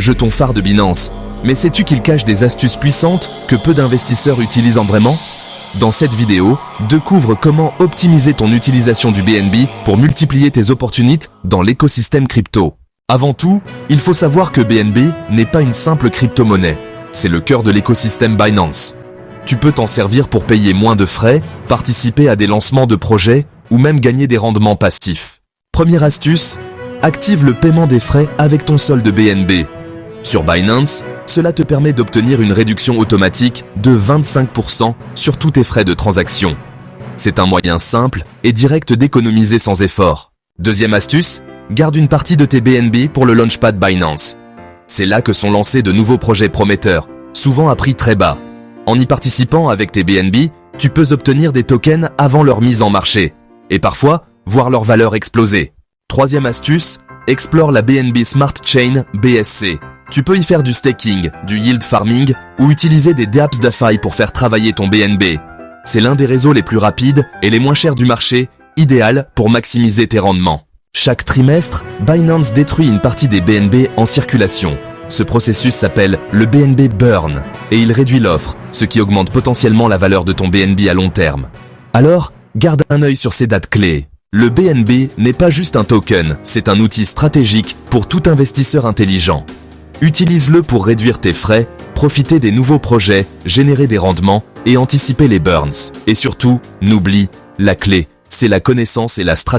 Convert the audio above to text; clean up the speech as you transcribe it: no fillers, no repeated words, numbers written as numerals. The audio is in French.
jeton phare de Binance. Mais sais-tu qu'il cache des astuces puissantes que peu d'investisseurs utilisent vraiment? Dans cette vidéo, découvre comment optimiser ton utilisation du BNB pour multiplier tes opportunités dans l'écosystème crypto. Avant tout, il faut savoir que BNB n'est pas une simple crypto-monnaie. C'est le cœur de l'écosystème Binance. Tu peux t'en servir pour payer moins de frais, participer à des lancements de projets ou même gagner des rendements passifs. Première astuce, active le paiement des frais avec ton solde BNB. Sur Binance, cela te permet d'obtenir une réduction automatique de 25% sur tous tes frais de transaction. C'est un moyen simple et direct d'économiser sans effort. Deuxième astuce, garde une partie de tes BNB pour le Launchpad Binance. C'est là que sont lancés de nouveaux projets prometteurs, souvent à prix très bas. En y participant avec tes BNB, tu peux obtenir des tokens avant leur mise en marché, et parfois voir leur valeur exploser. Troisième astuce, explore la BNB Smart Chain BSC. Tu peux y faire du staking, du yield farming ou utiliser des dApps DeFi pour faire travailler ton BNB. C'est l'un des réseaux les plus rapides et les moins chers du marché, idéal pour maximiser tes rendements. Chaque trimestre, Binance détruit une partie des BNB en circulation. Ce processus s'appelle le BNB Burn et il réduit l'offre, ce qui augmente potentiellement la valeur de ton BNB à long terme. Alors, garde un œil sur ces dates clés. Le BNB n'est pas juste un token, c'est un outil stratégique pour tout investisseur intelligent. Utilise-le pour réduire tes frais, profiter des nouveaux projets, générer des rendements et anticiper les burns. Et surtout, n'oublie, la clé, c'est la connaissance et la stratégie.